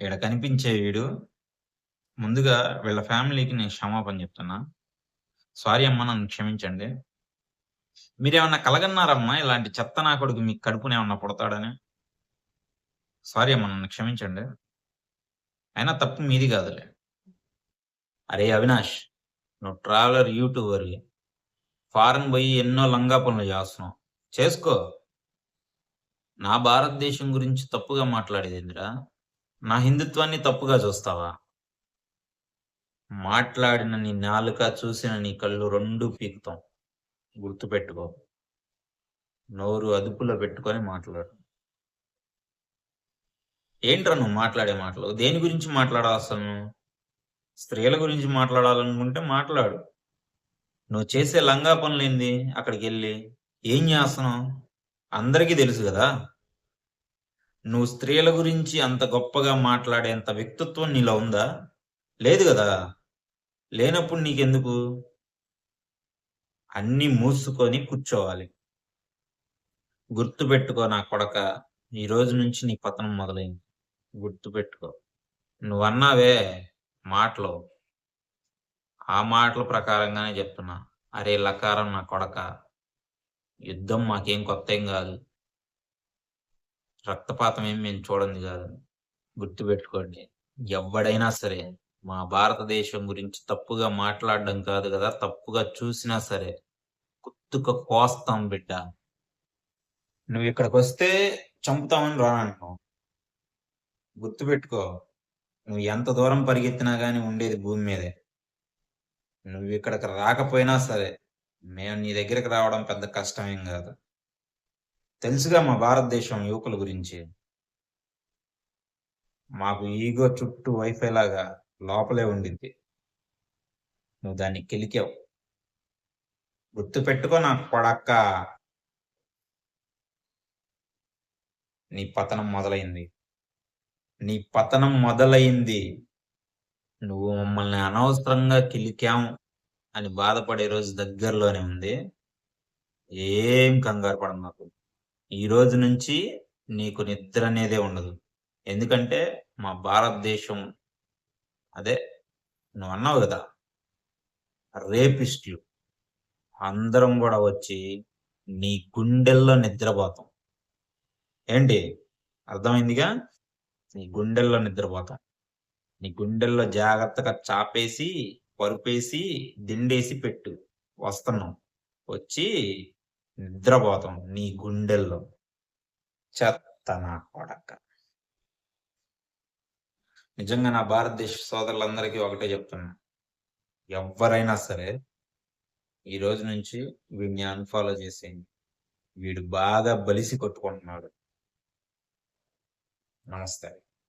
ఈడ కనిపించే వీడు ముందుగా వీళ్ళ ఫ్యామిలీకి నేను క్షమాపణ చెప్తున్నా. సారీ అమ్మా నన్ను క్షమించండి. మీరేమన్నా కలగన్నారమ్మా ఇలాంటి చెత్త నా కొడుకు మీ కడుపున ఏమన్నా పుడతాడని? సారీ అమ్మా నన్ను క్షమించండి. అయినా తప్పు మీది కాదులే. అరేయ్ అవినాష్! నువ్వు ట్రావెలర్ యూట్యూబర్‌వి. ఫారెన్ బోయి ఎన్నో లంగా పనులు చేస్తున్నావు. చేసుకో. నా భారతదేశం గురించి తప్పుగా మాట్లాడేదేందిరా? నా హిందుత్వాన్ని తప్పుగా చూస్తావా? మాట్లాడిన నీ నాలుక, చూసిన నీ కళ్ళు 2 పీకుతాం. గుర్తుపెట్టుకో. నోరు అదుపులో పెట్టుకొని మాట్లాడు. ఏంట్రా నువ్వు మాట్లాడే మాటలు? దేని గురించి మాట్లాడావు అసలు నువ్వు? స్త్రీల గురించి మాట్లాడాలనుకుంటే మాట్లాడు. నువ్వు చేసే లంగా పనులేంది అక్కడికెళ్ళి? ఏం చేస్తన్నావు? అందరికీ తెలుసు గదా! నువ్వు స్త్రీల గురించి అంత గొప్పగా మాట్లాడేంత వ్యక్తిత్వం నీలో ఉందా? లేదు గదా! లేనప్పుడు నీకెందుకు? అన్నీ మూసుకొని కూర్చోవాలి. గుర్తుపెట్టుకో నా కొడకా! ఈరోజు నుంచి నీ పతనం మొదలైంది. గుర్తుపెట్టుకో. నువ్వన్నావే మాటలు, ఆ మాటల ప్రకారంగానే చెప్తున్నా. అరే లకారం నా కొడకా! యుద్ధం మాకేం కొత్తేం గాదు. రక్తపాతం ఏం మేము చూడంది గాదు. గుర్తుపెట్టుకోండి. ఎవ్వడైనా సరే మా భారతదేశం గురించి తప్పుగా మాట్లాడడం కాదు గదా! తప్పుగా చూసినా సరే కుత్తుక కోస్తాం బిడ్డ. నువ్విక్కడికొస్తే చంపుతామని రానంటున్నావు. గుర్తుపెట్టుకో. నువ్వు ఎంత దూరం పరిగెత్తినా గాని ఉండేది భూమి మీదే. నువ్విక్కడికి రాకపోయినా సరే, మేము నీ దగ్గరికి రావడం పెద్ద కష్టమేం గాదు. తెలుసుగా మా భారతదేశం యువకుల గురించి. మాకు ఈగో చుట్టూ వైఫై లాగా లోపలే ఉండిద్ది. నువ్వు దాన్ని కెలికావు. గుర్తుపెట్టుకో నా కొడకా! నీ పతనం మొదలైంది. నీ పతనం మొదలైంది. నువ్వు మమ్మల్ని అనవసరంగా కిలికాం అని బాధపడే రోజు దగ్గరలోనే ఉంది. ఏం కంగారు పడమాకు. ఈ రోజు నుంచి నీకు నిద్ర అనేదే ఉండదు. ఎందుకంటే మా భారతదేశం అదే నువ్వన్నావు గదా! రేపిస్టులు అందరం గూడా వచ్చి నీ గుండెల్లో నిద్రబోతాం. ఏంటి? అర్థమైందిగా? నీ గుండెల్లో నిద్రబోతాం. నీ గుండెల్లో జాగ్రత్తగా చాపేసి, పరుపేసి, దిండేసి పెట్టు. వస్తున్నాం. వచ్చి నిద్రబోతాం నీ గుండెల్లో. చెత్త నా కొడకా! నిజంగా నా భారతదేశ సోదరులందరికీ ఒకటే చెప్తున్నా. ఎవ్వరైనా సరే, ఈ రోజు నుంచి వీడిని అన్‌ఫాలో చేసేయండి. వీడు బాగా బలిసి కొట్టుకుంటున్నాడు. నమస్తే.